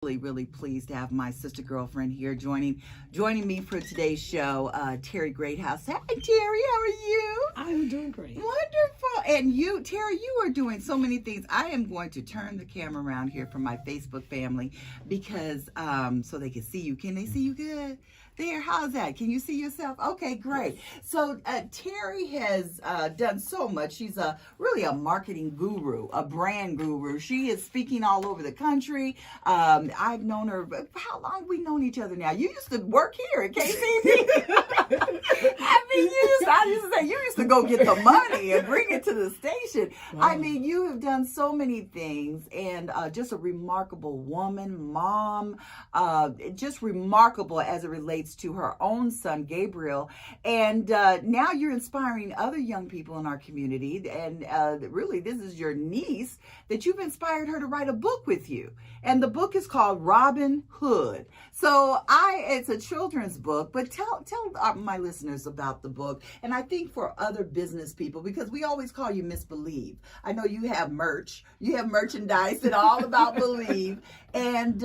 Really pleased to have my sister girlfriend here joining me for today's show, Terri Greathouse. Hi, Terri, how are you? I'm doing great. Wonderful. And you, Terri, you are doing so many things. I am going to turn the camera around here for my Facebook family because so they can see you. Can they see you good? There, how's that? Can you see yourself? Okay, great. So Terri has done so much. She's really a marketing guru, a brand guru. She is speaking all over the country. I've known her. How long have we known each other now? You used to work here at KCB. I used to say you used to go get the money and bring it to the station. Wow. I mean, you have done so many things, and just a remarkable woman, mom, just remarkable as it relates to her own son, Gabriel. And now you're inspiring other young people in our community. And really, this is your niece that you've inspired her to write a book with you. And the book is called Robin Hood. So it's a children's book, but tell my listeners about the book. And I think for other business people, because we always call you Miss Believe. I know you have merch, you have merchandise and all about believe. And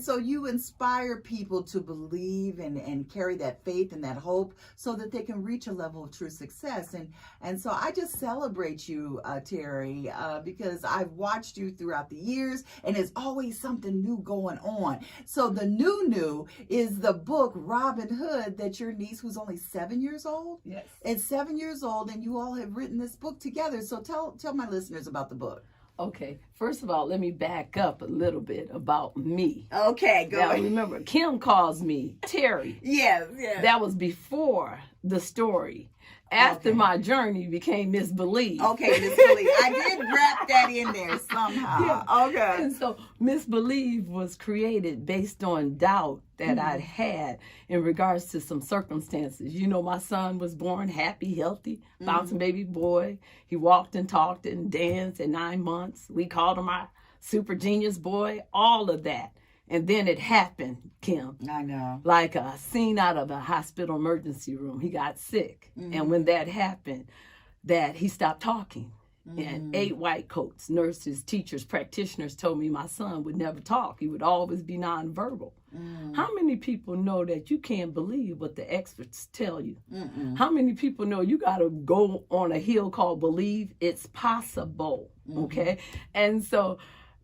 so you inspire people to believe and carry that faith and that hope so that they can reach a level of true success. And so I just celebrate you, Terri, because I've watched you throughout the years, and there's always something new going on. So the new is the book Robin Hood that your niece, who's only 7 years old, Yes, is 7 years old, and you all have written this book together. So tell my listeners about the book. Okay, first of all, let me back up a little bit about me. Okay, go Now, ahead. remember, Kim calls me Terri. Yes. That was before the story. After my journey became Miss Believe. Okay, Miss Believe. I did wrap that in there somehow. Yeah. Okay. And so Miss Believe was created based on doubt that I'd had in regards to some circumstances. You know, my son was born happy, healthy, bouncing baby boy. He walked and talked and danced at 9 months. We called him our super genius boy, all of that. And then it happened, Kim. I know. Like a scene out of a hospital emergency room. He got sick. And when that happened, that he stopped talking. And 8 white coats, nurses, teachers, practitioners told me my son would never talk. He would always be nonverbal. How many people know that you can't believe what the experts tell you? How many people know you got to go on a hill called believe it's possible? Okay? And so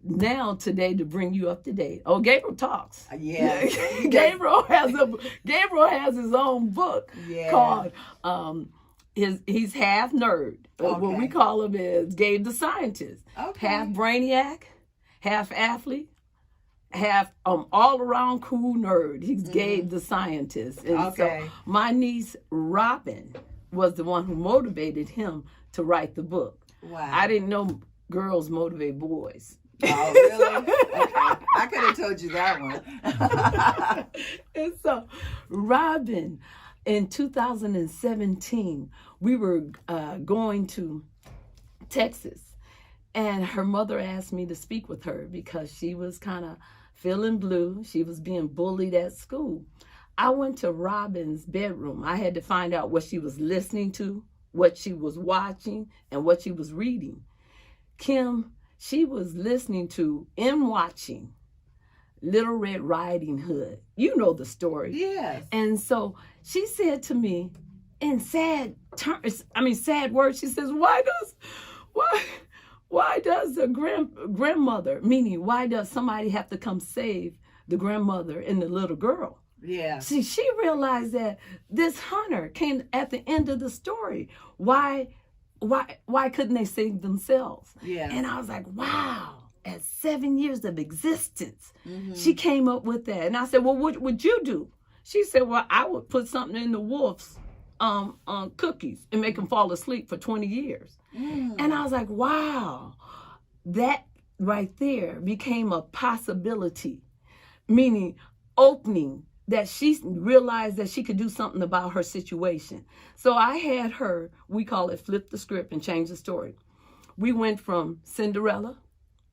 now today, to bring you up to date. Oh, Gabriel talks. Yeah. Gabriel has his own book called he's half nerd. What we call him is Gabe the Scientist. Okay. Half brainiac, half athlete, half all around cool nerd. He's Gabe the Scientist. And so my niece Robin was the one who motivated him to write the book. Wow. I didn't know girls motivate boys. Oh, really? Okay. I could have told you that one. And so, Robin, in 2017, we were going to Texas, and her mother asked me to speak with her because she was kind of feeling blue. She was being bullied at school. I went to Robin's bedroom. I had to find out what she was listening to, what she was watching, and what she was reading. Kim, she was listening to and watching Little Red Riding Hood. You know the story. Yes. And so she said to me in sad words, she says, why does the grandmother, meaning why does somebody have to come save the grandmother and the little girl? Yeah. See, she realized that this hunter came at the end of the story. Why couldn't they save themselves? Yeah. And I was like, wow, at 7 years of existence, she came up with that. And I said, well, what would you do? She said, well, I would put something in the wolf's cookies and make them fall asleep for 20 years. And I was like, wow, that right there became a possibility, meaning opening, that she realized that she could do something about her situation. So I had her, we call it flip the script and change the story. We went from Cinderella,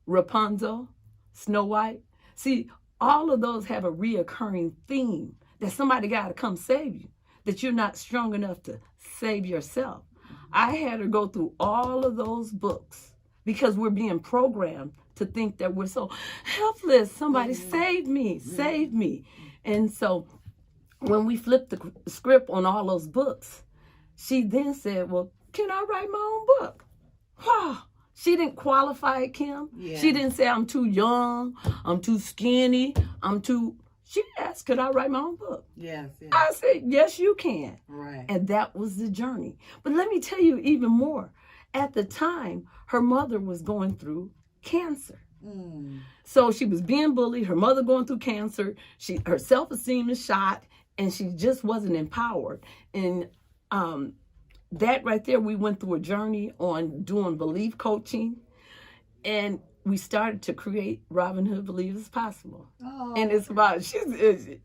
Rapunzel, Snow White. See, all of those have a reoccurring theme that somebody got to come save you, that you're not strong enough to save yourself. I had her go through all of those books because we're being programmed to think that we're so helpless. Somebody save me, save me. And so when we flipped the script on all those books, she then said, well, can I write my own book? Wow. She didn't qualify it, Kim. Yeah. She didn't say I'm too young, I'm too skinny, she asked, could I write my own book? Yes, yes. I said, yes, you can. Right. And that was the journey. But let me tell you even more. At the time, her mother was going through cancer. So she was being bullied, her mother going through cancer, her self-esteem is shot, and she just wasn't empowered. And that right there, we went through a journey on doing belief coaching, and we started to create Robin Hood Believe It's Possible. Oh, and it's about,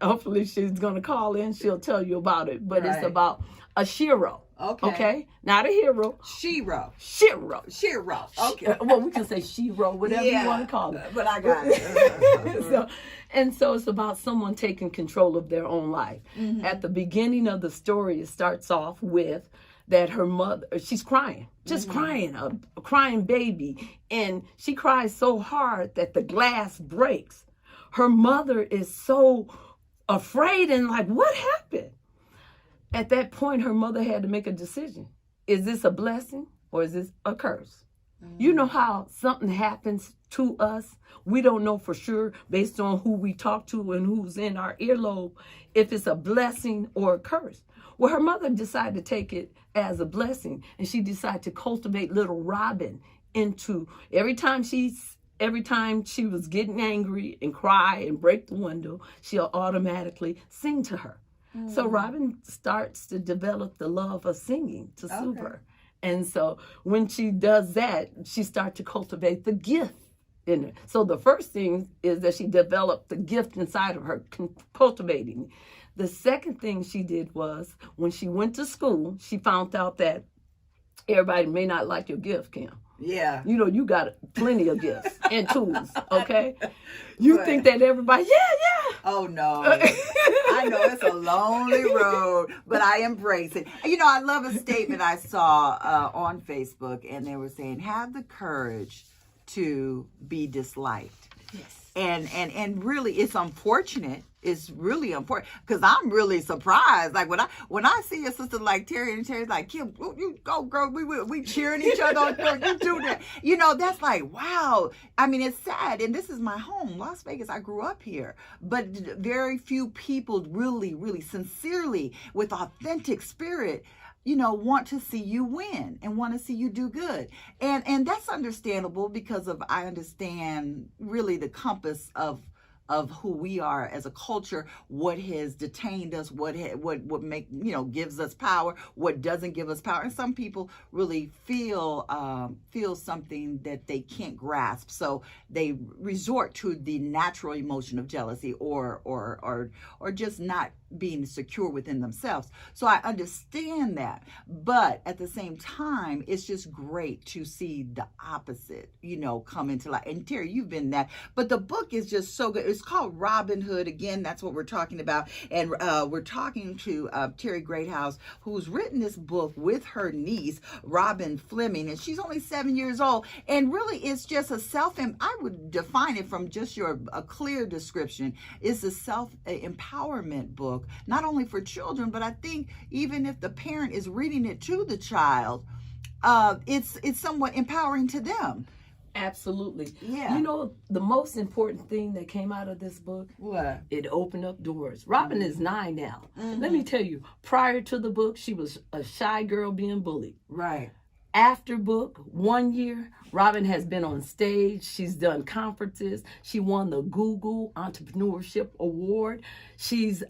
hopefully she's going to call in, she'll tell you about it, but It's about a shiro. Okay. Not a hero. Shiro. Okay. Well, we can say shiro, whatever you want to call it. But I got it. So it's about someone taking control of their own life. At the beginning of the story, it starts off with that her mother, she's crying, just crying, a crying baby. And she cries so hard that the glass breaks. Her mother is so afraid and like, what happened? At that point, her mother had to make a decision. Is this a blessing or is this a curse? You know how something happens to us? We don't know for sure based on who we talk to and who's in our earlobe, if it's a blessing or a curse. Well, her mother decided to take it as a blessing, and she decided to cultivate little Robin into every time she was getting angry and cry and break the window, she'll automatically sing to her. So Robin starts to develop the love of singing to soothe her. And so when she does that, she starts to cultivate the gift in her. So the first thing is that she developed the gift inside of her, cultivating. The second thing she did was when she went to school, she found out that everybody may not like your gift, Kim. Yeah. You know, you got plenty of gifts and tools, okay? You think that everybody, yeah. Oh, no. I know it's a lonely road, but I embrace it. You know, I love a statement I saw on Facebook, and they were saying, have the courage to be disliked. Yes. And really, it's unfortunate. It's really important because I'm really surprised. Like when I see a sister like Terri, and Terri's like, Kim, you go, girl. We cheering each other on. You do that. You know, that's like, wow. I mean, it's sad. And this is my home, Las Vegas. I grew up here, but very few people really, really sincerely, with authentic spirit, you know, want to see you win and want to see you do good. And that's understandable because I understand really the compass of who we are as a culture, what has detained us, what make, you know, gives us power, what doesn't give us power. And some people really feel something that they can't grasp. So they resort to the natural emotion of jealousy or just not being secure within themselves. So I understand that. But at the same time, it's just great to see the opposite, you know, come into light. And Terri, you've been that. But the book is just so good. It's called Robin Hood. Again, that's what we're talking about. And we're talking to Terri Greathouse, who's written this book with her niece, Robin Fleming. And she's only 7 years old. And really, it's just I would define it from just a clear description. It's a self-empowerment book. Not only for children, but I think even if the parent is reading it to the child, it's somewhat empowering to them. Absolutely. Yeah. You know, the most important thing that came out of this book, what? It opened up doors. Robin is 9 now. Let me tell you, prior to the book, she was a shy girl being bullied. Right. After book, 1 year, Robin has been on stage. She's done conferences. She won the Google Entrepreneurship Award. She's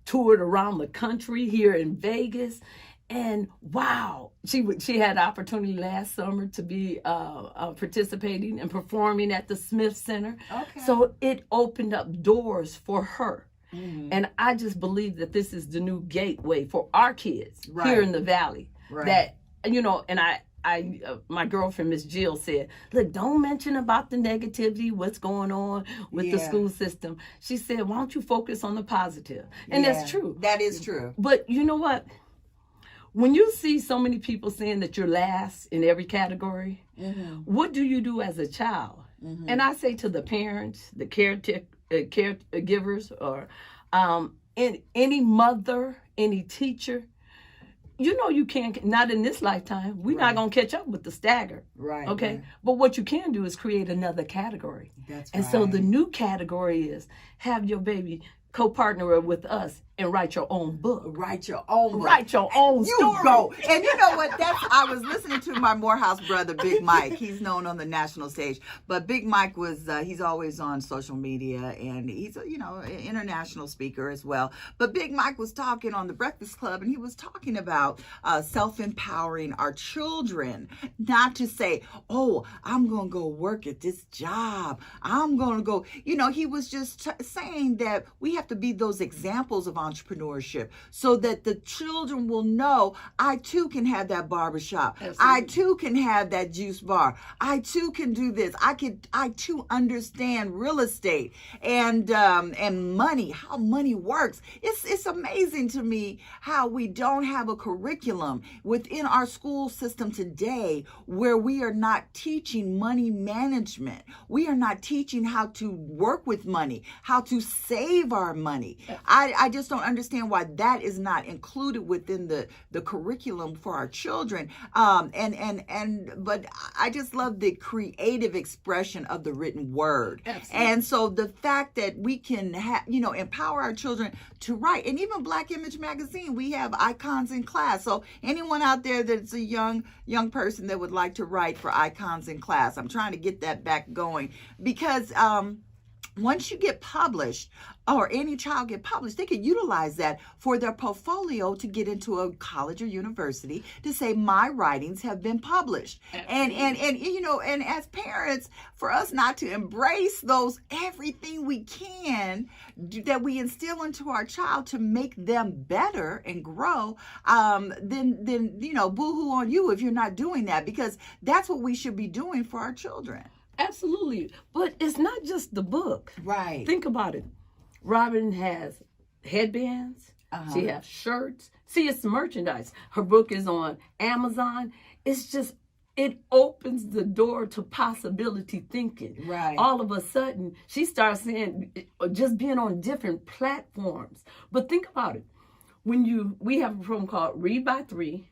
toured around the country here in Vegas. And wow, she had the opportunity last summer to be participating and performing at the Smith Center. Okay. So it opened up doors for her. And I just believe that this is the new gateway for our kids here in the Valley. Right. That, you know, and my girlfriend, Miss Jill, said, look, don't mention about the negativity, what's going on with the school system. She said, why don't you focus on the positive? And that's true. That is true. But you know what? When you see so many people saying that you're last in every category, what do you do as a child? And I say to the parents, the caregivers, or any mother, any teacher, you know you can't, not in this lifetime, we're not going to catch up with the stagger. Right. Okay? Right. But what you can do is create another category. That's and right. so the new category is have your baby co-partner with us and write your own book. Write your own book. Write your own You story. go. And you know what? I was listening to my Morehouse brother, Big Mike. He's known on the national stage. But Big Mike he's always on social media, and he's an international speaker as well. But Big Mike was talking on the Breakfast Club, and he was talking about self-empowering our children. Not to say, oh, I'm going to go work at this job. I'm going to go. He was just saying that we have to be those examples of entrepreneurship so that the children will know I too can have that barbershop. Absolutely. I too can have that juice bar. I too can do this. I too understand real estate and money, how money works. It's amazing to me how we don't have a curriculum within our school system today where we are not teaching money management. We are not teaching how to work with money, how to save our money. I just don't understand why that is not included within the curriculum for our children. But I just love the creative expression of the written word. Absolutely. And so the fact that we can empower our children to write, and even Black Image Magazine, we have icons in class. So anyone out there that's a young person that would like to write for icons in class, I'm trying to get that back going because once you get published, or any child get published, they can utilize that for their portfolio to get into a college or university to say my writings have been published. And as parents, for us not to embrace everything we can that we instill into our child to make them better and grow, then boo-hoo on you if you're not doing that, because that's what we should be doing for our children. Absolutely. But it's not just the book. Right. Think about it. Robin has headbands. She has shirts. See, it's merchandise. Her book is on Amazon. It's just, it opens the door to possibility thinking. Right. All of a sudden, she starts saying, just being on different platforms. But think about it. We have a program called Read by 3.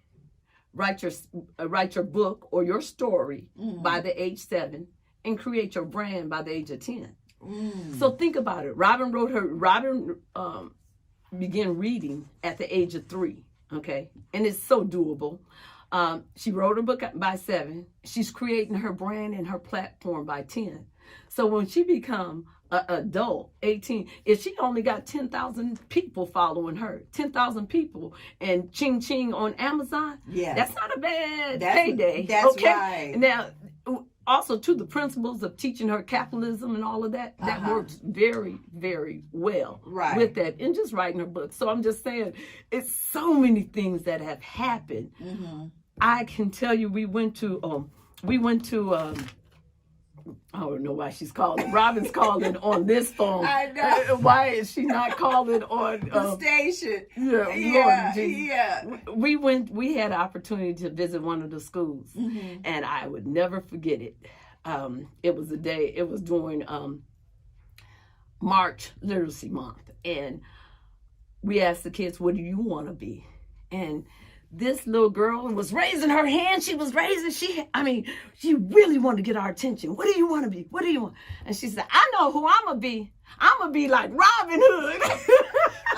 Write your book or your story by the age 7. And create your brand by the age of 10. So think about it. Robin began reading at the age of 3, okay? And it's so doable. She wrote a book by 7. She's creating her brand and her platform by 10. So when she become an adult, 18, if she only got 10,000 people following her, 10,000 people, and ching ching on Amazon, that's not a bad payday. That's okay? Right. Now, also, to the principles of teaching her capitalism and all of that, that works very, very well with that, and just writing her book. So I'm just saying, it's so many things that have happened. I can tell you, we went to I don't know why she's calling. Robin's calling on this phone. I know. Why is she not calling on the station? Yeah. We had an opportunity to visit one of the schools, and I would never forget it. It was during March Literacy Month, and we asked the kids, "What do you want to be?" And this little girl was raising her hand. She really wanted to get our attention. What do you want to be? What do you want? And she said, I know who I'm going to be. I'm going to be like Robin Hood.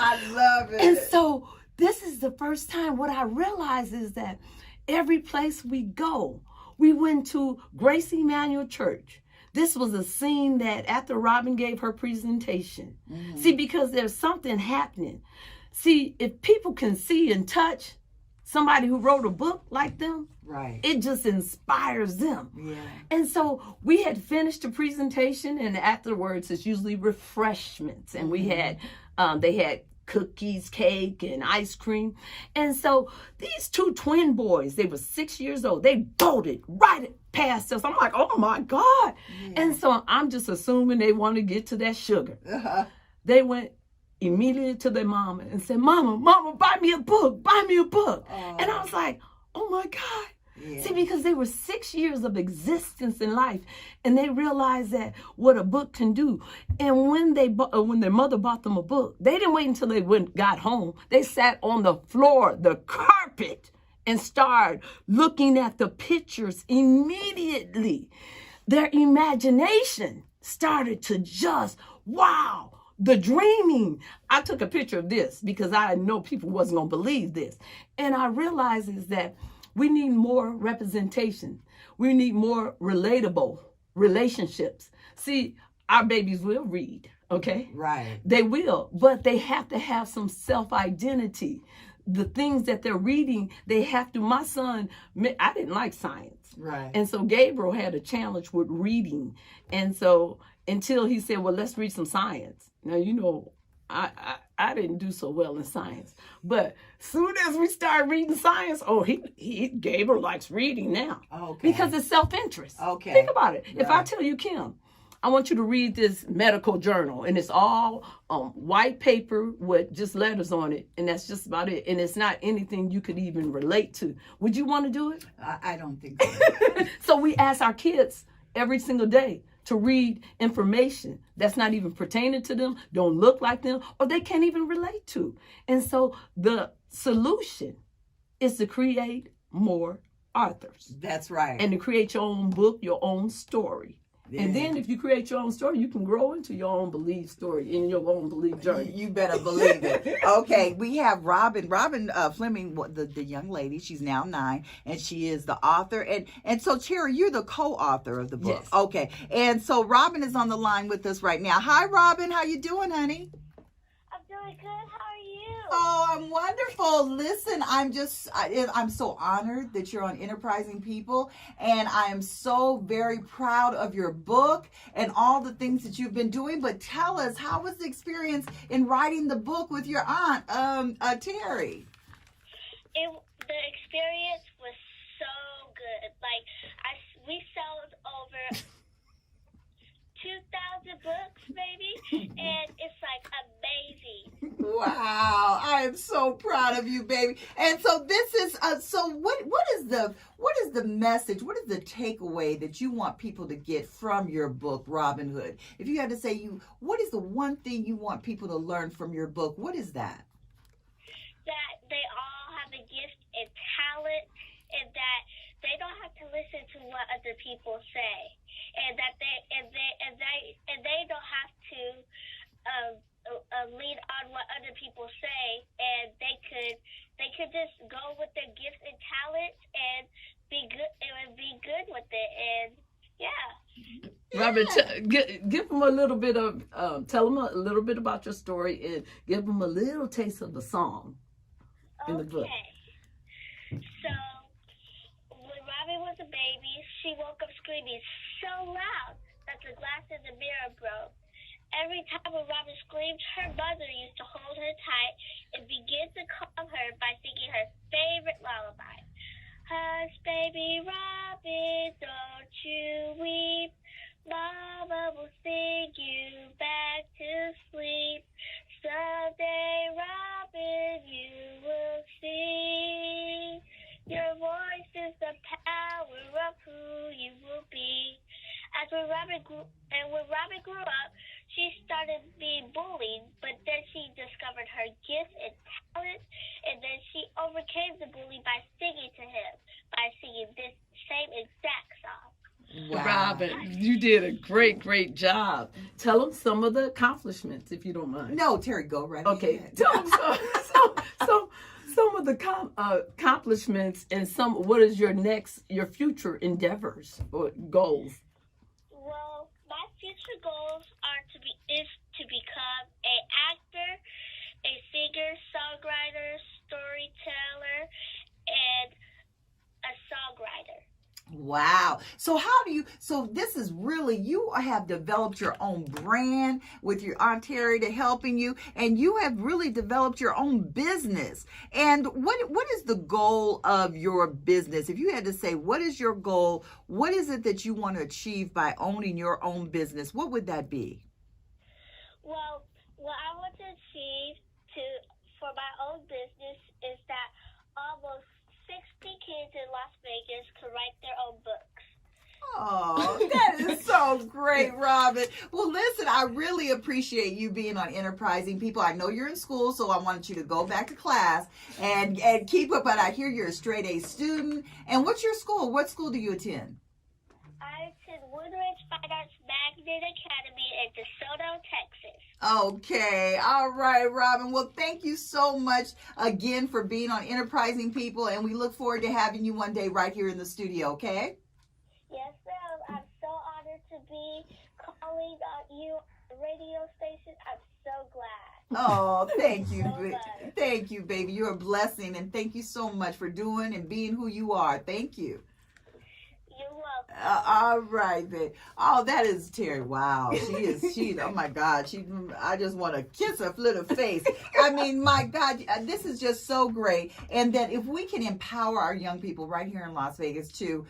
I love it. And so this is the first time what I realized is that every place we go, we went to Grace Emmanuel Church. This was a scene that after Robin gave her presentation. See, because there's something happening. See, if people can see and touch somebody who wrote a book like them, it just inspires them. And so we had finished the presentation, and afterwards it's usually refreshments, and we had they had cookies, cake, and ice cream. And so these 2 twin boys, they were 6 years old, they bolted right past us. I'm like, oh my God. And so I'm just assuming they want to get to that sugar. They went immediately to their mama and said, Mama, buy me a book. And I was like, oh my God. Yeah. See, because they were 6 years of existence in life, and they realized that what a book can do. And when their mother bought them a book, they didn't wait until they got home. They sat on the floor, the carpet, and started looking at the pictures immediately. Their imagination started to just, wow, the dreaming. I took a picture of this because I know people wasn't going to believe this. And I realized is that we need more representation. We need more relatable relationships. See, our babies will read, okay? Right. They will, but they have to have some self-identity. The things that they're reading, they have to. My son, I didn't like science. Right. And so Gabriel had a challenge with reading. And so until he said, well, let's read some science. Now, you know, I didn't do so well in science. But soon as we started reading science, Gabriel likes reading now. Okay. Because it's self-interest. Okay. Think about it. Right. If I tell you, Kim, I want you to read this medical journal, and it's all white paper with just letters on it, and that's just about it. And it's not anything you could even relate to. Would you want to do it? I don't think so. So we ask our kids every single day to read information that's not even pertaining to them, don't look like them, or they can't even relate to. And so the solution is to create more authors. That's right. And to create your own book, your own story. Yeah. And then if you create your own story, you can grow into your own belief story, in your own belief journey. You better believe it. Okay, we have Robin Fleming, the young lady. She's now 9, and she is the author. And so, Terri, you're the co-author of the book. Yes. Okay, and so Robin is on the line with us right now. Hi, Robin. How you doing, honey? I'm doing good. How are you? Oh, I'm wonderful. Listen, I'm so honored that you're on Enterprising People, and I am so very proud of your book and all the things that you've been doing. But tell us, how was the experience in writing the book with your aunt, Terri? The experience was so good. Like, we sold over 2,000 books, maybe, and it's like amazing. Wow, I am so proud of you, baby. And so this is so what is the message? What is the takeaway that you want people to get from your book, Robin Hood? If you had to say what is the one thing you want people to learn from your book? What is that? That they all have a gift and talent, and that they don't have to listen to what other people say, and that they don't have to lean on what other people say, and they could just go with their gifts and talents and be good with it, and yeah. Robert, give them a little bit of, tell them a little bit about your story, and give them a little taste of the song in the book. Okay. So, when Robin was a baby, she woke up screaming so loud that the glass in the mirror broke. Every time when Robin screamed, her mother used to hold her tight and begin to calm her by singing her favorite lullaby. Hush, baby Robin, don't you weep. Mama will sing you back to sleep. Someday, Robin, you will see. Your voice is the power of who you will be. When Robin grew up, she started being bullied, but then she discovered her gifts and talents, and then she overcame the bully by singing to him, by singing this same exact song. Wow. Robin, you did a great job. Tell them some of the accomplishments, if you don't mind. No, Terri, go right Okay. ahead. Tell them some of the accomplishments and what is your future endeavors or goals? Well, my future goals is to become an actor, a singer, songwriter, storyteller, and a songwriter. Wow. So this is really, you have developed your own brand with your Aunt Terri to helping you, and you have really developed your own business. And what is the goal of your business? If you had to say, what is your goal? What is it that you want to achieve by owning your own business? What would that be? Well, what I want to achieve for my own business is that almost 60 kids in Las Vegas great, Robin. Well, listen, I really appreciate you being on Enterprising People. I know you're in school, so I wanted you to go back to class and keep up. But I hear you're a straight A student. And what's your school? What school do you attend? I attend Woodridge Fine Arts Magnet Academy in DeSoto, Texas. Okay. All right, Robin. Well, thank you so much again for being on Enterprising People. And we look forward to having you one day right here in the studio, okay? Yes, ma'am. I'm so honored to be calling on you on the radio station. I'm so glad. Oh, thank you. So much. Thank you, baby. You're a blessing. And thank you so much for doing and being who you are. Thank you. You're welcome. All right, babe. Oh, that is Terri. Wow. She's, oh my God. I just want to kiss her little face. I mean, my God, this is just so great. And that if we can empower our young people right here in Las Vegas to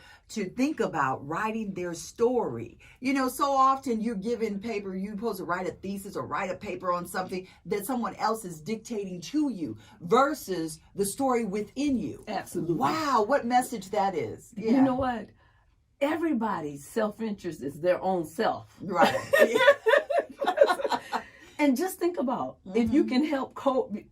think about writing their story. You know, so often you're given paper, you're supposed to write a thesis or write a paper on something that someone else is dictating to you versus the story within you. Absolutely. Wow, what message that is. Yeah. You know what? Everybody's self-interest is their own self. Right. And just think about if you can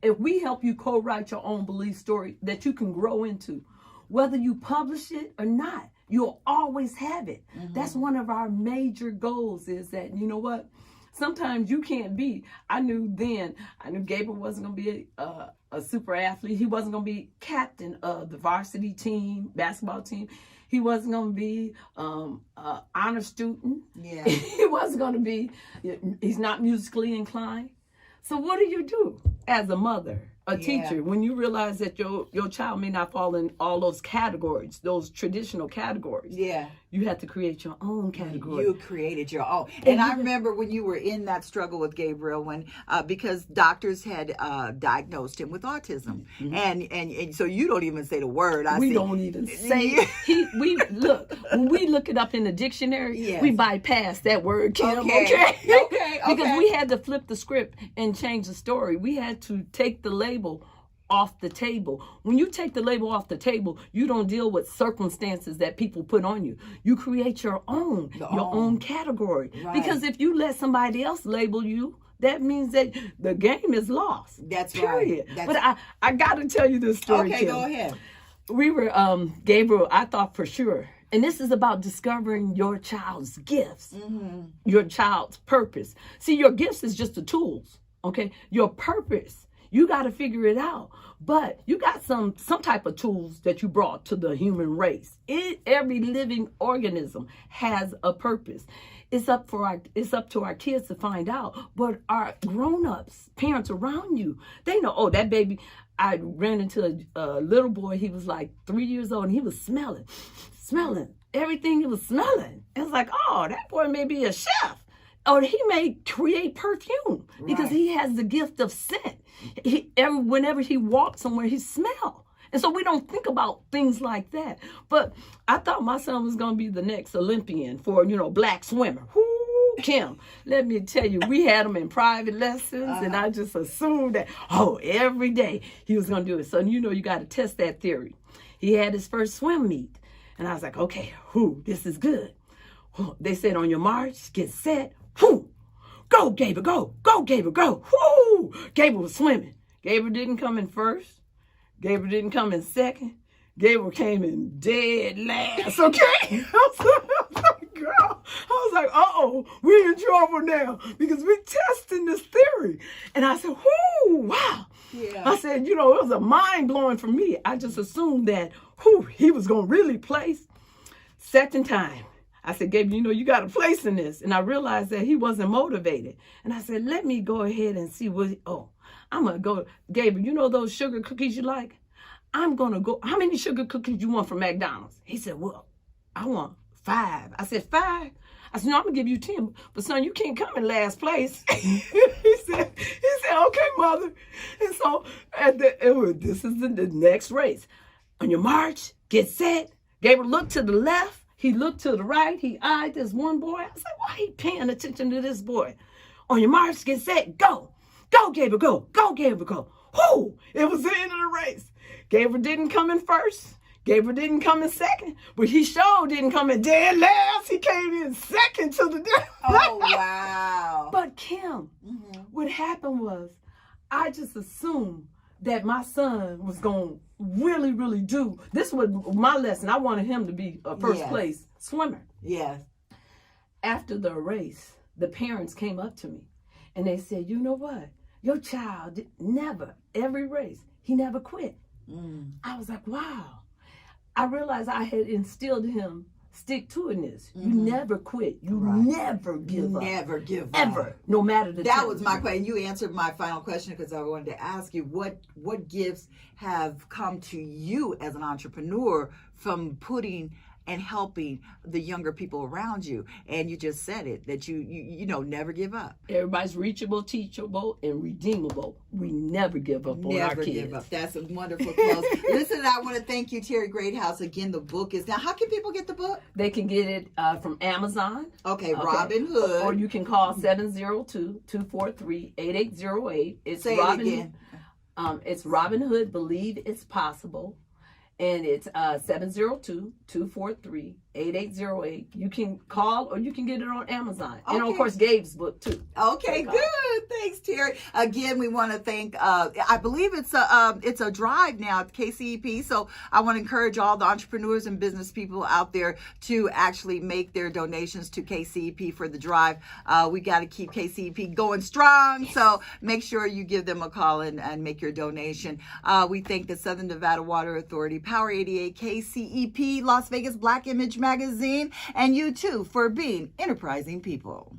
if we help you co-write your own belief story that you can grow into, whether you publish it or not, you'll always have it. That's one of our major goals is that, you know what? Sometimes you can't be. I knew Gabriel wasn't going to be a super athlete. He wasn't going to be captain of the varsity team, basketball team. He wasn't going to be an honor student. Yeah. He wasn't going to be, he's not musically inclined. So what do you do as a mother, a teacher, when you realize that your child may not fall in all those categories, those traditional categories? Yeah. You have to create your own category. You created your own. And I remember when you were in that struggle with Gabriel, when because doctors had diagnosed him with autism, and so you don't even say the word. We don't even say it. When we look it up in the dictionary, we bypass that word, Kim. Okay. Because we had to flip the script and change the story. We had to take the label off the table. When you take the label off the table, you don't deal with circumstances that people put on you. You create your own category. Right. Because if you let somebody else label you, that means that the game is lost. That's period. right. But I got to tell you this story, Okay, Kim. go ahead. We were, Gabriel, I thought for sure, and this is about discovering your child's gifts, your child's purpose. See, your gifts is just the tools, okay? Your purpose, you got to figure it out. But you got some type of tools that you brought to the human race. Every living organism has a purpose. It's up to our kids to find out. But our grown-ups, parents around you, they know, oh, that baby. I ran into a little boy. He was like 3 years old, and he was smelling everything he was smelling. It's like, oh, that boy may be a chef. Or he may create perfume because he has the gift of scent. Whenever he walks somewhere, he smells. And so we don't think about things like that. But I thought my son was going to be the next Olympian for, black swimmer. Whoo, Kim, let me tell you, we had him in private lessons, and I just assumed that, every day he was going to do it. So, you got to test that theory. He had his first swim meet, and I was like, okay, this is good. They said, on your march, get set, go, Gabriel, go. Go, Gabriel, go. Whoo! Gabriel was swimming. Gabriel didn't come in first. Gabriel didn't come in second. Gabriel came in dead last, okay? I was like, uh-oh, we're in trouble now because we're testing this theory. And I said, wow. Yeah. I said, it was a mind-blowing for me. I just assumed that, he was going to really place. Second time, I said, Gabriel, you got a place in this. And I realized that he wasn't motivated. And I said, let me go ahead and see I'm going to go. Gabriel, those sugar cookies you like? I'm going to go. How many sugar cookies you want from McDonald's? He said, well, I want 5. I said, 5? I said, no, I'm going to give you 10. But son, you can't come in last place. he said, okay, mother. And so this is the next race. On your march, get set. Gabriel looked to the left. He looked to the right. He eyed this one boy. I said, why he paying attention to this boy? On your march, get set, go. Go, Gabriel, go. Go, Gabriel, go. It was the end of the race. Gabriel didn't come in first. Gabriel didn't come in second, but he sure didn't come in dead last. He came in second to the dead. Oh, wow. But Kim, what happened was, I just assumed that my son was going to really, really do. This was my lesson. I wanted him to be a first place swimmer. Yes. After the race, the parents came up to me and they said, you know what? Your child never, every race, he never quit. I was like, wow. I realized I had instilled in him stick-to-itness. You never quit. You never give up. Never give up. Ever. No matter the That was my question. You answered my final question because I wanted to ask you what gifts have come to you as an entrepreneur from putting and helping the younger people around you. And you just said it, that you know, never give up. Everybody's reachable, teachable, and redeemable. We never give up on our kids. Never give up. That's a wonderful close. Listen, I want to thank you, Terri Greathouse. Again, the book is now. How can people get the book? They can get it from Amazon. Okay, Robin Hood. Or you can call 702-243-8808. It's Say Robin, it again. It's Robin Hood, Believe It's Possible. And it's 702-243-8808. You can call or you can get it on Amazon. And of course, Gabe's book too. Okay, good. Thanks, Terri. Again, we want to thank, I believe it's a drive now at KCEP. So I want to encourage all the entrepreneurs and business people out there to actually make their donations to KCEP for the drive. We got to keep KCEP going strong. So make sure you give them a call and make your donation. We thank the Southern Nevada Water Authority, Power 88, KCEP, Las Vegas Black Image Magazine, and you too for being enterprising people.